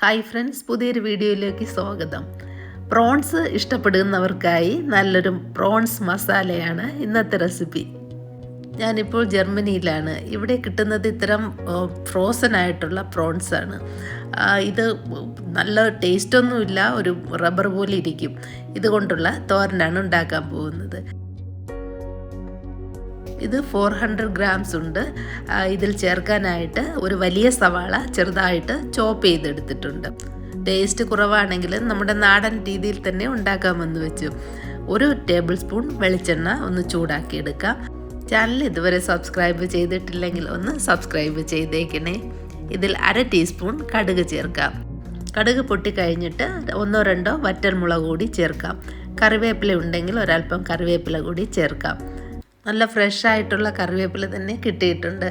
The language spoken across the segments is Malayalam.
ഹായ് ഫ്രണ്ട്സ്, പുതിയൊരു വീഡിയോയിലേക്ക് സ്വാഗതം. പ്രോൺസ് ഇഷ്ടപ്പെടുന്നവർക്കായി നല്ലൊരു പ്രോൺസ് മസാലയാണ് ഇന്നത്തെ റെസിപ്പി. ഞാനിപ്പോൾ ജർമ്മനിയിലാണ്. ഇവിടെ കിട്ടുന്നത് ഇത്തരം ഫ്രോസൺ ആയിട്ടുള്ള പ്രോൺസാണ്. ഇത് നല്ല ടേസ്റ്റൊന്നുമില്ല, ഒരു റബ്ബർ പോലെ ഇരിക്കും. ഇതുകൊണ്ടുള്ള തോരനാണ് ഉണ്ടാക്കാൻ പോകുന്നത്. ഇത് 400 ഗ്രാംസ് ഉണ്ട്. ഇതിൽ ചേർക്കാനായിട്ട് ഒരു വലിയ സവാള ചെറുതായിട്ട് ചോപ്പ് ചെയ്തെടുത്തിട്ടുണ്ട്. ടേസ്റ്റ് കുറവാണെങ്കിലും നമ്മുടെ നാടൻ രീതിയിൽ തന്നെ ഉണ്ടാക്കാമെന്ന് വെച്ചു. 1 ടേബിൾ സ്പൂൺ വെളിച്ചെണ്ണ ഒന്ന് ചൂടാക്കിയെടുക്കാം. ചാനൽ ഇതുവരെ സബ്സ്ക്രൈബ് ചെയ്തിട്ടില്ലെങ്കിൽ ഒന്ന് സബ്സ്ക്രൈബ് ചെയ്തേക്കണേ. ഇതിൽ 1/2 ടീസ്പൂൺ കടുക് ചേർക്കാം. കടുക് പൊട്ടിക്കഴിഞ്ഞിട്ട് 1-2 വറ്റൽമുളക് കൂടി ചേർക്കാം. കറിവേപ്പില ഉണ്ടെങ്കിൽ ഒരല്പം കറിവേപ്പില കൂടി ചേർക്കാം. നല്ല ഫ്രഷ് ആയിട്ടുള്ള കറിവേപ്പില തന്നെ കിട്ടിയിട്ടുണ്ട്.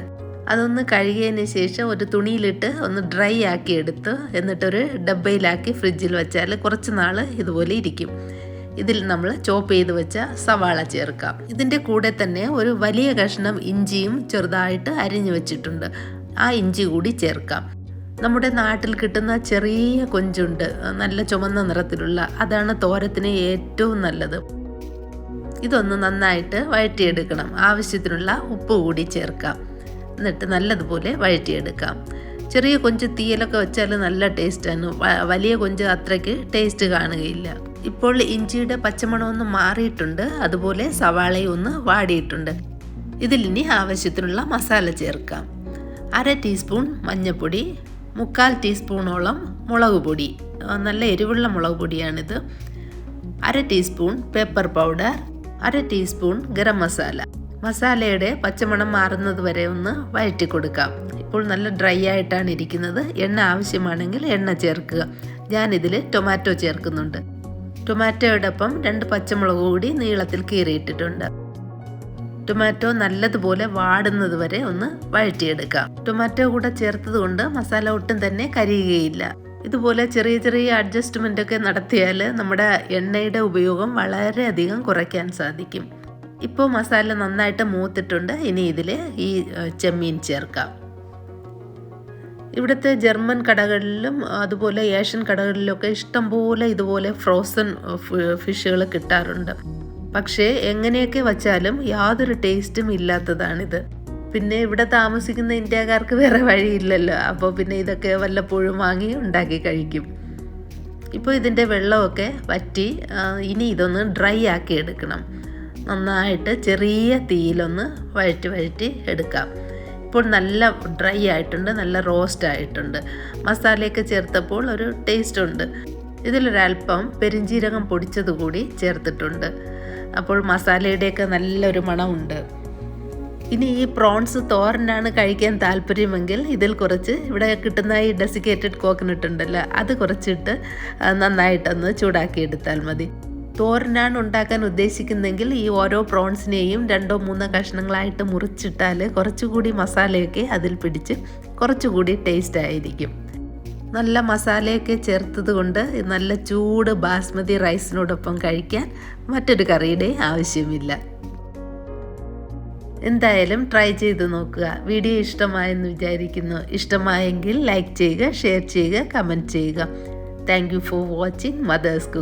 അതൊന്ന് കഴുകിയതിന് ശേഷം ഒരു തുണിയിലിട്ട് ഒന്ന് ഡ്രൈ ആക്കി എടുത്ത് എന്നിട്ടൊരു ഡബ്ബയിലാക്കി ഫ്രിഡ്ജിൽ വെച്ചാൽ കുറച്ച് നാൾ ഇതുപോലെ ഇരിക്കും. ഇതിൽ നമ്മൾ ചോപ്പ് ചെയ്ത് വെച്ച സവാള ചേർക്കാം. ഇതിൻ്റെ കൂടെ തന്നെ ഒരു വലിയ കഷ്ണം ഇഞ്ചിയും ചെറുതായിട്ട് അരിഞ്ഞു വെച്ചിട്ടുണ്ട്. ആ ഇഞ്ചി കൂടി ചേർക്കാം. നമ്മുടെ നാട്ടിൽ കിട്ടുന്ന ചെറിയ കൊഞ്ചുണ്ട്, നല്ല ചുമന്ന നിറത്തിലുള്ള, അതാണ് തോരത്തിന് ഏറ്റവും നല്ലത്. ഇതൊന്ന് നന്നായിട്ട് വഴറ്റിയെടുക്കണം. ആവശ്യത്തിനുള്ള ഉപ്പ് കൂടി ചേർക്കാം. എന്നിട്ട് നല്ലതുപോലെ വഴറ്റിയെടുക്കാം. ചെറിയ കൊഞ്ച് തീയലൊക്കെ വെച്ചാൽ നല്ല ടേസ്റ്റാണ്. വലിയ കൊഞ്ച് അത്രയ്ക്ക് ടേസ്റ്റ് കാണുകയില്ല. ഇപ്പോൾ ഇഞ്ചിയുടെ പച്ചമണമൊന്ന് മാറിയിട്ടുണ്ട്. അതുപോലെ സവാളയും ഒന്ന് വാടിയിട്ടുണ്ട്. ഇതിലിനി ആവശ്യത്തിനുള്ള മസാല ചേർക്കാം. 1/2 ടീസ്പൂൺ മഞ്ഞൾപ്പൊടി, 1/4 ടീസ്പൂണോളം മുളക് പൊടി, നല്ല എരിവുള്ള മുളക് പൊടിയാണിത്. 1/2 teaspoon pepper powder, 1/2 teaspoon garam masala. മസാലയുടെ പച്ചമണം മാറുന്നത് വരെ ഒന്ന് വഴറ്റി കൊടുക്കാം. ഇപ്പോൾ നല്ല ഡ്രൈ ആയിട്ടാണ് ഇരിക്കുന്നത്. എണ്ണ ആവശ്യമാണെങ്കിൽ എണ്ണ ചേർക്കുക. ഞാനിതിൽ ടൊമാറ്റോ ചേർക്കുന്നുണ്ട്. ടൊമാറ്റോയോടൊപ്പം 2 പച്ചമുളക് കൂടി നീളത്തിൽ കീറിയിട്ടിട്ടുണ്ട്. ടൊമാറ്റോ നല്ലതുപോലെ വാടുന്നത് വരെ ഒന്ന് വഴറ്റിയെടുക്കാം. ടൊമാറ്റോ കൂടെ ചേർത്തത് കൊണ്ട് മസാല ഒട്ടും തന്നെ കരിയുകയില്ല. ഇതുപോലെ ചെറിയ ചെറിയ അഡ്ജസ്റ്റ്മെൻ്റ് ഒക്കെ നടത്തിയാൽ നമ്മുടെ എണ്ണയുടെ ഉപയോഗം വളരെയധികം കുറയ്ക്കാൻ സാധിക്കും. ഇപ്പോൾ മസാല നന്നായിട്ട് മൂത്തിട്ടുണ്ട്. ഇനി ഇതിൽ ഈ ചെമ്മീൻ ചേർക്കാം. ഇവിടുത്തെ ജർമ്മൻ കടകളിലും അതുപോലെ ഏഷ്യൻ കടകളിലൊക്കെ ഇഷ്ടംപോലെ ഇതുപോലെ ഫ്രോസൺ ഫിഷുകൾ കിട്ടാറുണ്ട്. പക്ഷേ എങ്ങനെയൊക്കെ വച്ചാലും യാതൊരു ടേസ്റ്റും ഇല്ലാത്തതാണിത്. പിന്നെ ഇവിടെ താമസിക്കുന്ന ഇന്ത്യക്കാർക്ക് വേറെ വഴിയില്ലല്ലോ. അപ്പോൾ പിന്നെ ഇതൊക്കെ വല്ലപ്പോഴും വാങ്ങി ഉണ്ടാക്കി കഴിക്കും. ഇപ്പോൾ ഇതിൻ്റെ വെള്ളമൊക്കെ വറ്റി. ഇനി ഇതൊന്ന് ഡ്രൈ ആക്കി എടുക്കണം. നന്നായിട്ട് ചെറിയ തീയിലൊന്ന് വഴറ്റി എടുക്കാം. ഇപ്പോൾ നല്ല ഡ്രൈ ആയിട്ടുണ്ട്, നല്ല റോസ്റ്റ് ആയിട്ടുണ്ട്. മസാലയൊക്കെ ചേർത്തപ്പോൾ ഒരു ടേസ്റ്റ് ഉണ്ട്. ഇതിലൊരല്പം പെരിഞ്ജീരകം പൊടിച്ചത് കൂടി ചേർത്തിട്ടുണ്ട്. അപ്പോൾ മസാലയുടെയൊക്കെ നല്ലൊരു മണമുണ്ട്. ഇനി ഈ പ്രോൺസ് തോരനാണ് കഴിക്കാൻ താല്പര്യമെങ്കിൽ ഇതിൽ കുറച്ച് ഇവിടെ കിട്ടുന്ന ഈ ഡെസിക്കേറ്റഡ് കോക്കനട്ട് ഉണ്ടല്ലോ, അത് കുറച്ചിട്ട് നന്നായിട്ടൊന്ന് ചൂടാക്കിയെടുത്താൽ മതി. തോരനാണ് ഉണ്ടാക്കാൻ ഉദ്ദേശിക്കുന്നെങ്കിൽ ഈ ഓരോ പ്രോൺസിനെയും 2-3 കഷ്ണങ്ങളായിട്ട് മുറിച്ചിട്ടാൽ കുറച്ചുകൂടി മസാലയൊക്കെ അതിൽ പിടിച്ച് കുറച്ചുകൂടി ടേസ്റ്റ് ആയിരിക്കും. നല്ല മസാലയൊക്കെ ചേർത്തത് കൊണ്ട് നല്ല ചൂട് ബാസ്മതി റൈസിനോടൊപ്പം കഴിക്കാൻ മറ്റൊരു കറിയുടെ ആവശ്യമില്ല. എന്തായാലും ട്രൈ ചെയ്ത് നോക്കുക. വീഡിയോ ഇഷ്ടമായെന്ന് വിചാരിക്കുന്നു. ഇഷ്ടമായെങ്കിൽ ലൈക്ക് ചെയ്യുക, ഷെയർ ചെയ്യുക, കമൻറ്റ് ചെയ്യുക. Thank you for watching mother's cook.